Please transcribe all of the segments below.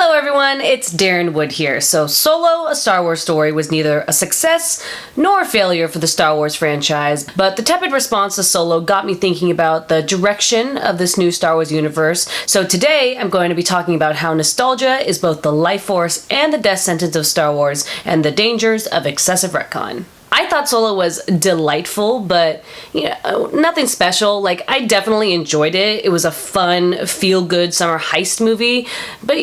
Hello everyone, it's Daryn Wood here. So Solo, a Star Wars story, was neither a success nor a failure for the Star Wars franchise, but the tepid response to Solo got me thinking about the direction of this new Star Wars universe. So today I'm going to be talking about how nostalgia is both the life force and the death sentence of Star Wars, and the dangers of excessive retcon. I thought Solo was delightful, but nothing special. Like, I definitely enjoyed it. It was a fun, feel-good summer heist movie, but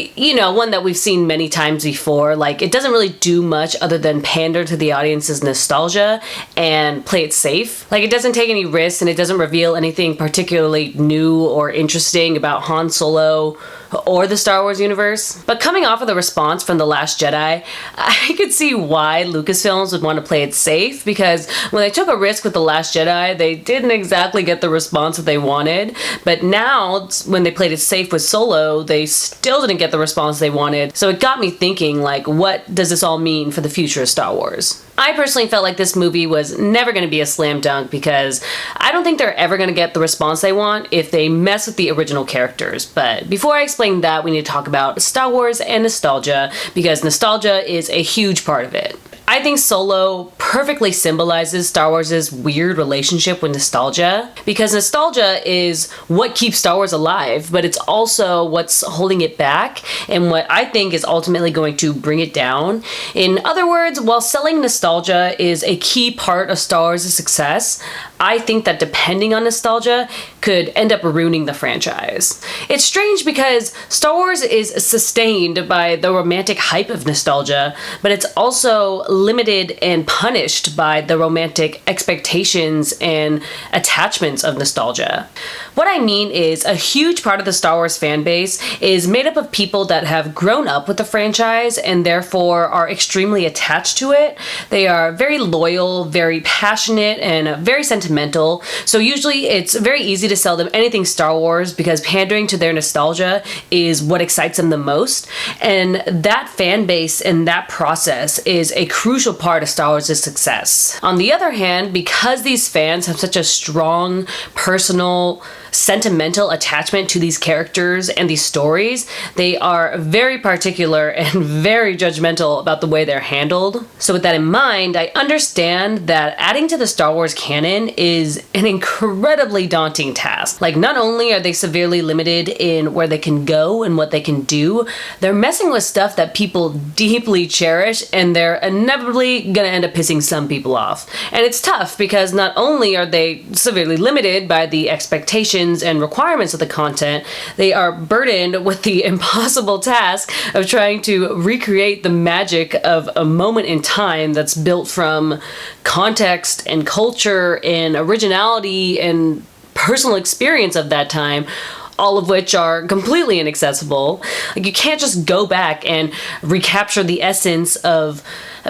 one that we've seen many times before. Like, it doesn't really do much other than pander to the audience's nostalgia and play it safe. Like, it doesn't take any risks, and it doesn't reveal anything particularly new or interesting about Han Solo or the Star Wars universe. But coming off of the response from The Last Jedi, I could see why Lucasfilms would want to play it safe, because when they took a risk with The Last Jedi, they didn't exactly get the response that they wanted. But now, when they played it safe with Solo, they still didn't get the response they wanted. So it got me thinking, like, what does this all mean for the future of Star Wars? I personally felt like this movie was never going to be a slam dunk, because I don't think they're ever going to get the response they want if they mess with the original characters. But before I explain that, we need to talk about Star Wars and nostalgia, because nostalgia is a huge part of it. I think Solo perfectly symbolizes Star Wars' weird relationship with nostalgia, because nostalgia is what keeps Star Wars alive, but it's also what's holding it back, and what I think is ultimately going to bring it down. In other words, while selling nostalgia is a key part of Star Wars' success, I think that depending on nostalgia could end up ruining the franchise. It's strange because Star Wars is sustained by the romantic hype of nostalgia, but it's also limited and punished by the romantic expectations and attachments of nostalgia. What I mean is, a huge part of the Star Wars fan base is made up of people that have grown up with the franchise and therefore are extremely attached to it. They are very loyal, very passionate, and very sentimental. So usually it's very easy to sell them anything Star Wars, because pandering to their nostalgia is what excites them the most. And that fan base and that process is a crucial part of Star Wars' success. On the other hand, because these fans have such a strong, personal, sentimental attachment to these characters and these stories, they are very particular and very judgmental about the way they're handled. So with that in mind, I understand that adding to the Star Wars canon is an incredibly daunting task. Like, not only are they severely limited in where they can go and what they can do, they're messing with stuff that people deeply cherish, and they're inevitably gonna end up pissing some people off. And it's tough, because not only are they severely limited by the expectations and requirements of the content, they are burdened with the impossible task of trying to recreate the magic of a moment in time that's built from context and culture and originality and personal experience of that time, all of which are completely inaccessible. Like, you can't just go back and recapture the essence of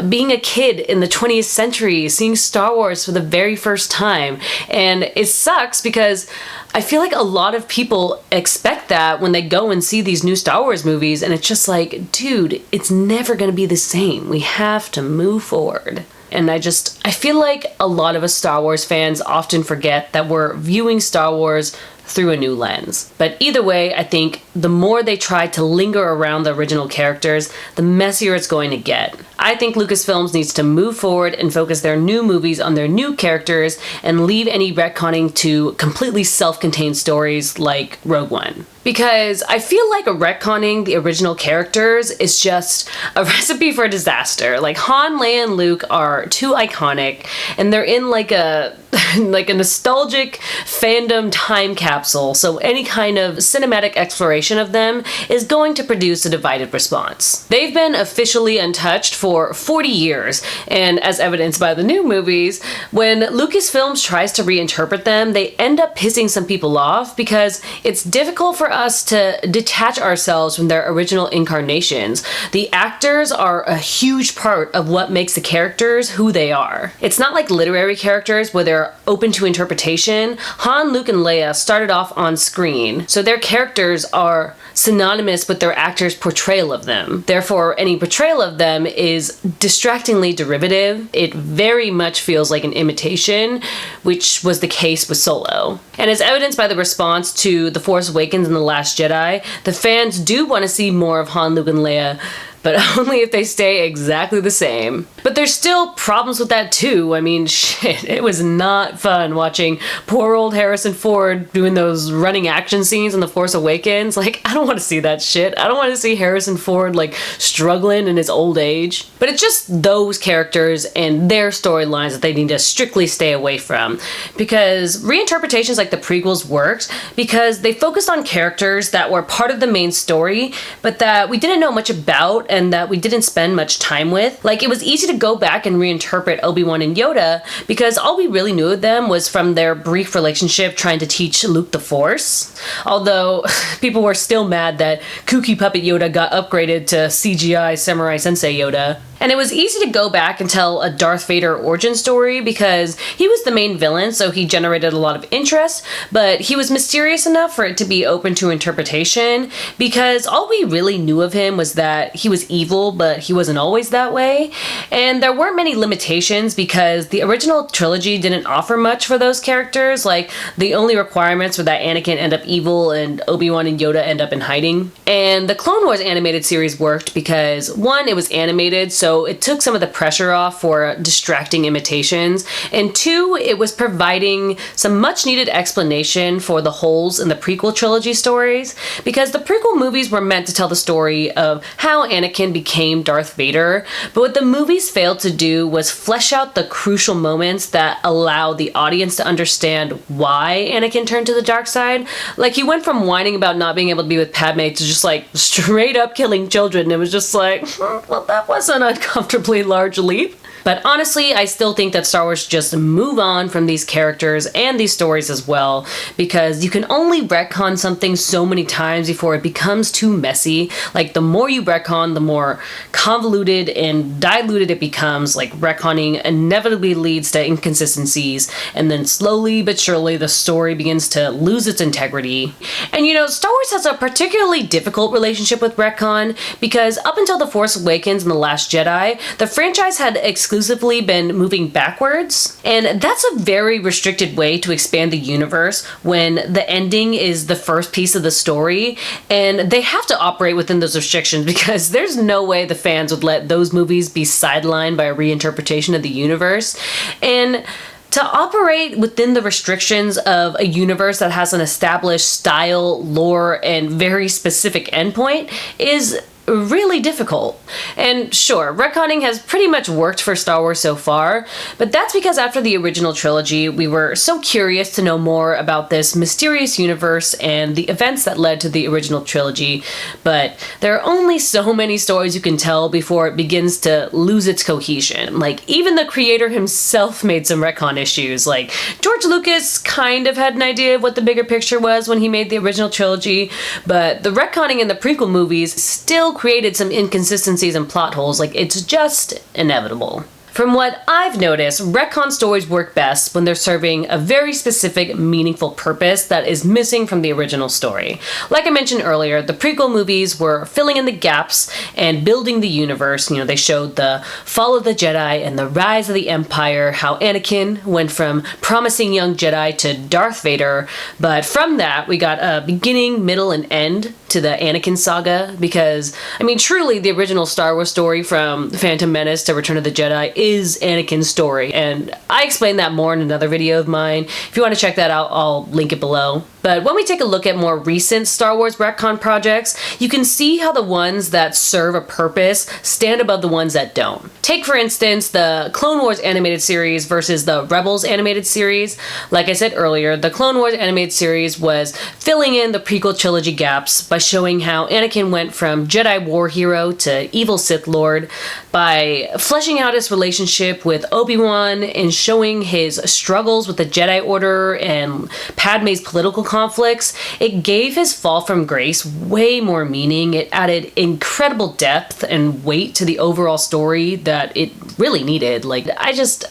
being a kid in the 20th century, seeing Star Wars for the very first time. And it sucks, because I feel like a lot of people expect that when they go and see these new Star Wars movies, and it's just like, dude, it's never gonna be the same. We have to move forward. And I feel like a lot of us Star Wars fans often forget that we're viewing Star Wars through a new lens. But either way, I think the more they try to linger around the original characters, the messier it's going to get. I think Lucasfilms needs to move forward and focus their new movies on their new characters, and leave any retconning to completely self-contained stories like Rogue One. Because I feel like retconning the original characters is just a recipe for disaster. Like, Han, Leia, and Luke are too iconic, and they're in like a nostalgic fandom time capsule, so any kind of cinematic exploration of them is going to produce a divided response. They've been officially untouched for 40 years, and as evidenced by the new movies, when Lucasfilms tries to reinterpret them, they end up pissing some people off, because it's difficult for us to detach ourselves from their original incarnations. The actors are a huge part of what makes the characters who they are. It's not like literary characters where they're open to interpretation. Han, Luke, and Leia started off on screen, so their characters are synonymous with their actors' portrayal of them. Therefore, any portrayal of them is distractingly derivative. It very much feels like an imitation, which was the case with Solo. And as evidenced by the response to The Force Awakens and The Last Jedi, the fans do want to see more of Han, Luke, and Leia, but only if they stay exactly the same. But there's still problems with that too. I mean, shit, it was not fun watching poor old Harrison Ford doing those running action scenes in The Force Awakens. Like, I don't want to see that shit. I don't want to see Harrison Ford, like, struggling in his old age. But it's just those characters and their storylines that they need to strictly stay away from. Because reinterpretations like the prequels worked because they focused on characters that were part of the main story, but that we didn't know much about and that we didn't spend much time with. Like, it was easy to go back and reinterpret Obi-Wan and Yoda because all we really knew of them was from their brief relationship trying to teach Luke the Force. Although, people were still mad that kooky puppet Yoda got upgraded to CGI Samurai Sensei Yoda. And it was easy to go back and tell a Darth Vader origin story because he was the main villain, so he generated a lot of interest, but he was mysterious enough for it to be open to interpretation because all we really knew of him was that he was evil, but he wasn't always that way. And there weren't many limitations because the original trilogy didn't offer much for those characters. Like, the only requirements were that Anakin end up evil and Obi-Wan and Yoda end up in hiding. And the Clone Wars animated series worked because, one, it was animated, so it took some of the pressure off for distracting imitations, and two, it was providing some much needed explanation for the holes in the prequel trilogy stories, because the prequel movies were meant to tell the story of how Anakin became Darth Vader, but what the movies failed to do was flesh out the crucial moments that allow the audience to understand why Anakin turned to the dark side. Like, he went from whining about not being able to be with Padme to just, like, straight up killing children. It was just like, well, that wasn't uncomfortably large leap. But honestly, I still think that Star Wars just move on from these characters and these stories as well, because you can only retcon something so many times before it becomes too messy. Like, the more you retcon, the more convoluted and diluted it becomes. Like, retconning inevitably leads to inconsistencies, and then slowly but surely the story begins to lose its integrity. And you know, Star Wars has a particularly difficult relationship with retcon, because up until The Force Awakens and The Last Jedi, the franchise had exclusively been moving backwards, and that's a very restricted way to expand the universe when the ending is the first piece of the story, and they have to operate within those restrictions because there's no way the fans would let those movies be sidelined by a reinterpretation of the universe. And to operate within the restrictions of a universe that has an established style, lore, and very specific endpoint is really difficult. And sure, retconning has pretty much worked for Star Wars so far, but that's because after the original trilogy, we were so curious to know more about this mysterious universe and the events that led to the original trilogy, but there are only so many stories you can tell before it begins to lose its cohesion. Like, even the creator himself made some retcon issues. Like, George Lucas kind of had an idea of what the bigger picture was when he made the original trilogy, but the retconning in the prequel movies still created some inconsistencies and plot holes. Like, it's just inevitable. From what I've noticed, retcon stories work best when they're serving a very specific, meaningful purpose that is missing from the original story. Like I mentioned earlier, the prequel movies were filling in the gaps and building the universe. You know, they showed the fall of the Jedi and the rise of the Empire, how Anakin went from promising young Jedi to Darth Vader, but from that, we got a beginning, middle, and end to the Anakin saga, because, I mean, truly, the original Star Wars story from Phantom Menace to Return of the Jedi is Anakin's story, and I explain that more in another video of mine. If you want to check that out, I'll link it below. But when we take a look at more recent Star Wars retcon projects, you can see how the ones that serve a purpose stand above the ones that don't. Take, for instance, the Clone Wars animated series versus the Rebels animated series. Like I said earlier, the Clone Wars animated series was filling in the prequel trilogy gaps by showing how Anakin went from Jedi war hero to evil Sith Lord, by fleshing out his relationship with Obi-Wan and showing his struggles with the Jedi Order and Padme's political conflicts, it gave his fall from grace way more meaning. It added incredible depth and weight to the overall story that it really needed. Like, I just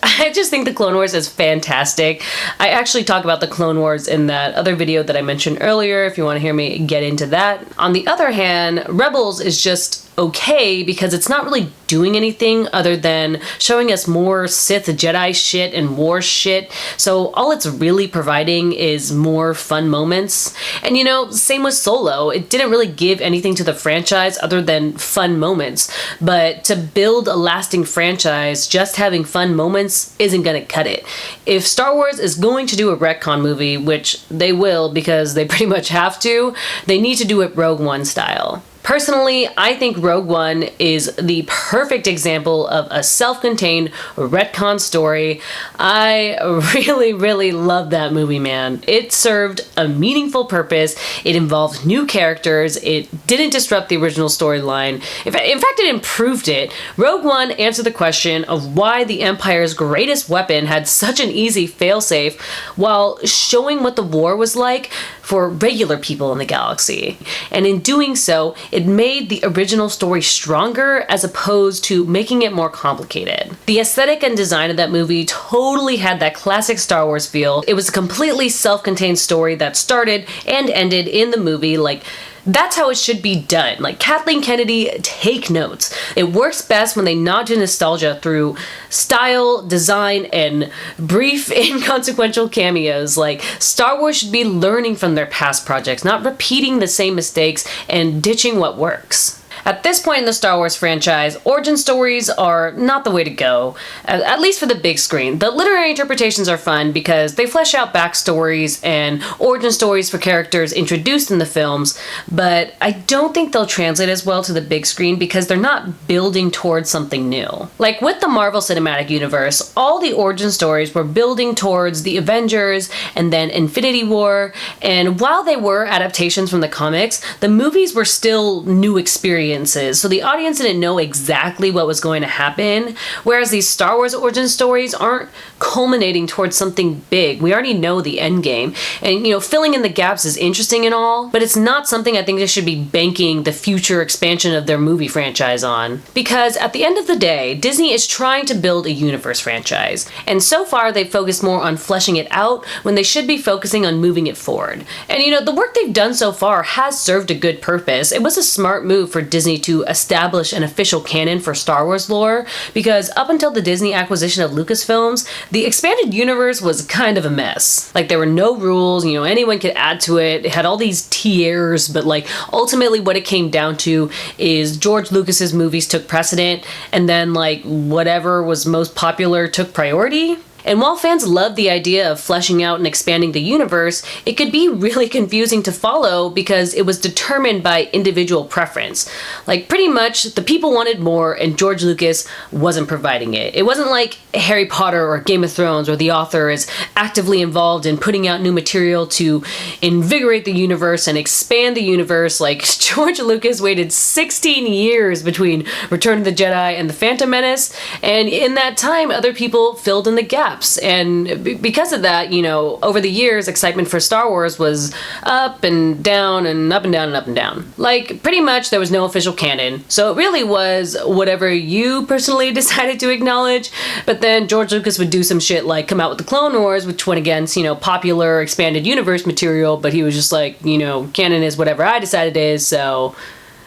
think the Clone Wars is fantastic. I actually talk about the Clone Wars in that other video that I mentioned earlier, if you want to hear me get into that. On the other hand, Rebels is just okay because it's not really doing anything other than showing us more Sith Jedi shit and War shit. So all it's really providing is more fun moments. And you know, same with Solo. It didn't really give anything to the franchise other than fun moments. But to build a lasting franchise, just having fun moments isn't gonna cut it. If Star Wars is going to do a retcon movie, which they will because they pretty much have to, they need to do it Rogue One style. Personally, I think Rogue One is the perfect example of a self-contained retcon story. I really love that movie, man. It served a meaningful purpose. It involved new characters. It didn't disrupt the original storyline. In fact, it improved it. Rogue One answered the question of why the Empire's greatest weapon had such an easy failsafe while showing what the war was like for regular people in the galaxy. And in doing so, it made the original story stronger as opposed to making it more complicated. The aesthetic and design of that movie totally had that classic Star Wars feel. It was a completely self-contained story that started and ended in the movie. Like, that's how it should be done. Like, Kathleen Kennedy, take notes. It works best when they nod to nostalgia through style, design, and brief, inconsequential cameos. Like, Star Wars should be learning from their past projects, not repeating the same mistakes and ditching what works. At this point in the Star Wars franchise, origin stories are not the way to go, at least for the big screen. The literary interpretations are fun because they flesh out backstories and origin stories for characters introduced in the films, but I don't think they'll translate as well to the big screen because they're not building towards something new. Like with the Marvel Cinematic Universe, all the origin stories were building towards the Avengers and then Infinity War, and while they were adaptations from the comics, the movies were still new experiences. So the audience didn't know exactly what was going to happen, whereas these Star Wars origin stories aren't culminating towards something big. We already know the end game, and you know, filling in the gaps is interesting and all, but it's not something I think they should be banking the future expansion of their movie franchise on. Because at the end of the day, Disney is trying to build a universe franchise, and so far they've focused more on fleshing it out when they should be focusing on moving it forward. And you know, the work they've done so far has served a good purpose. It was a smart move for Disney to establish an official canon for Star Wars lore, because up until the Disney acquisition of Lucasfilms, the expanded universe was kind of a mess. Like, there were no rules, you know, anyone could add to it. It had all these tiers, but like ultimately what it came down to is George Lucas's movies took precedent, and then like whatever was most popular took priority. And while fans loved the idea of fleshing out and expanding the universe, it could be really confusing to follow because it was determined by individual preference. Like, pretty much, the people wanted more and George Lucas wasn't providing it. It wasn't like Harry Potter or Game of Thrones where the author is actively involved in putting out new material to invigorate the universe and expand the universe. Like, George Lucas waited 16 years between Return of the Jedi and The Phantom Menace, and in that time, other people filled in the gaps. And because of that, you know, over the years, excitement for Star Wars was up and down and up and down and up and down. Like, pretty much there was no official canon. So it really was whatever you personally decided to acknowledge. But then George Lucas would do some shit like come out with the Clone Wars, which went against, you know, popular expanded universe material. But he was just like, you know, canon is whatever I decide it is. So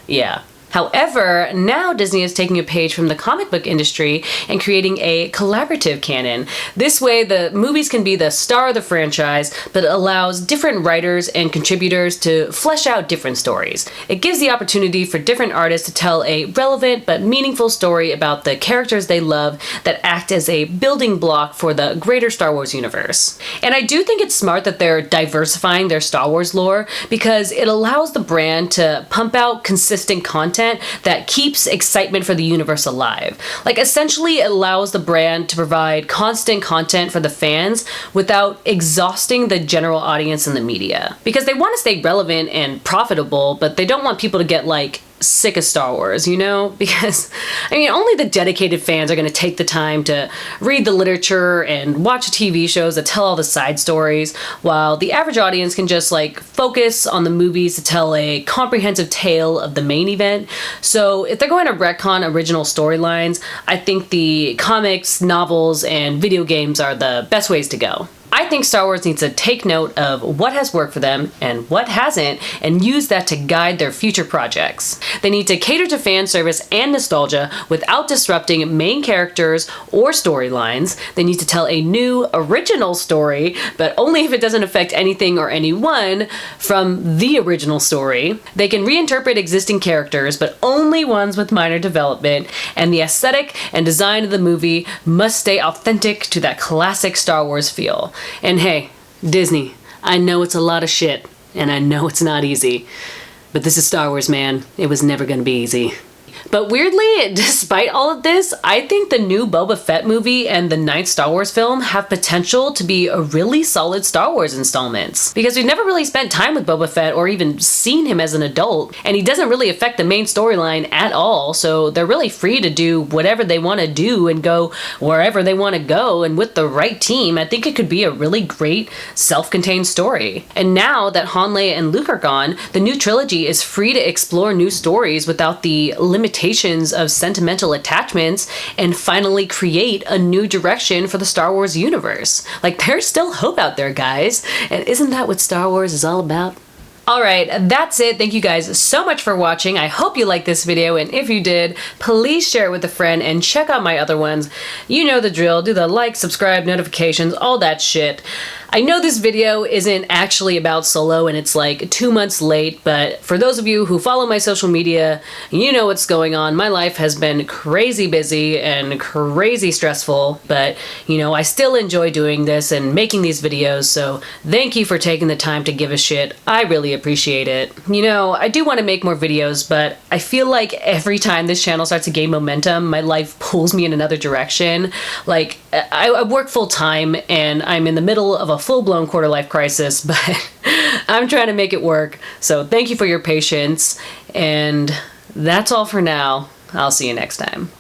yeah. However, now Disney is taking a page from the comic book industry and creating a collaborative canon. This way, the movies can be the star of the franchise, but it allows different writers and contributors to flesh out different stories. It gives the opportunity for different artists to tell a relevant but meaningful story about the characters they love that act as a building block for the greater Star Wars universe. And I do think it's smart that they're diversifying their Star Wars lore because it allows the brand to pump out consistent content that keeps excitement for the universe alive. Like, essentially, it allows the brand to provide constant content for the fans without exhausting the general audience and the media. Because they want to stay relevant and profitable, but they don't want people to get, like, sick of Star Wars, you know? Because, I mean, only the dedicated fans are going to take the time to read the literature and watch TV shows that tell all the side stories, while the average audience can just, like, focus on the movies to tell a comprehensive tale of the main event. So if they're going to retcon original storylines, I think the comics, novels, and video games are the best ways to go. I think Star Wars needs to take note of what has worked for them and what hasn't, and use that to guide their future projects. They need to cater to fan service and nostalgia without disrupting main characters or storylines. They need to tell a new, original story, but only if it doesn't affect anything or anyone from the original story. They can reinterpret existing characters, but only ones with minor development, and the aesthetic and design of the movie must stay authentic to that classic Star Wars feel. And hey, Disney, I know it's a lot of shit, and I know it's not easy, but this is Star Wars, man. It was never gonna be easy. But weirdly, despite all of this, I think the new Boba Fett movie and the ninth Star Wars film have potential to be a really solid Star Wars installments. Because we've never really spent time with Boba Fett or even seen him as an adult, and he doesn't really affect the main storyline at all, so they're really free to do whatever they want to do and go wherever they want to go, and with the right team, I think it could be a really great self-contained story. And now that Han, Leia, and Luke are gone, the new trilogy is free to explore new stories without the limitations of sentimental attachments, and finally create a new direction for the Star Wars universe. Like, there's still hope out there, guys. And isn't that what Star Wars is all about? Alright, that's it. Thank you guys so much for watching. I hope you liked this video, and if you did, please share it with a friend and check out my other ones. You know the drill. Do the like, subscribe, notifications, all that shit. I know this video isn't actually about Solo and it's like 2 months late, but for those of you who follow my social media, you know what's going on. My life has been crazy busy and crazy stressful, but you know, I still enjoy doing this and making these videos, so thank you for taking the time to give a shit. I really appreciate it. You know, I do want to make more videos, but I feel like every time this channel starts to gain momentum, my life pulls me in another direction. Like, I work full time and I'm in the middle of a full-blown quarter-life crisis, but I'm trying to make it work. So thank you for your patience, and that's all for now. I'll see you next time.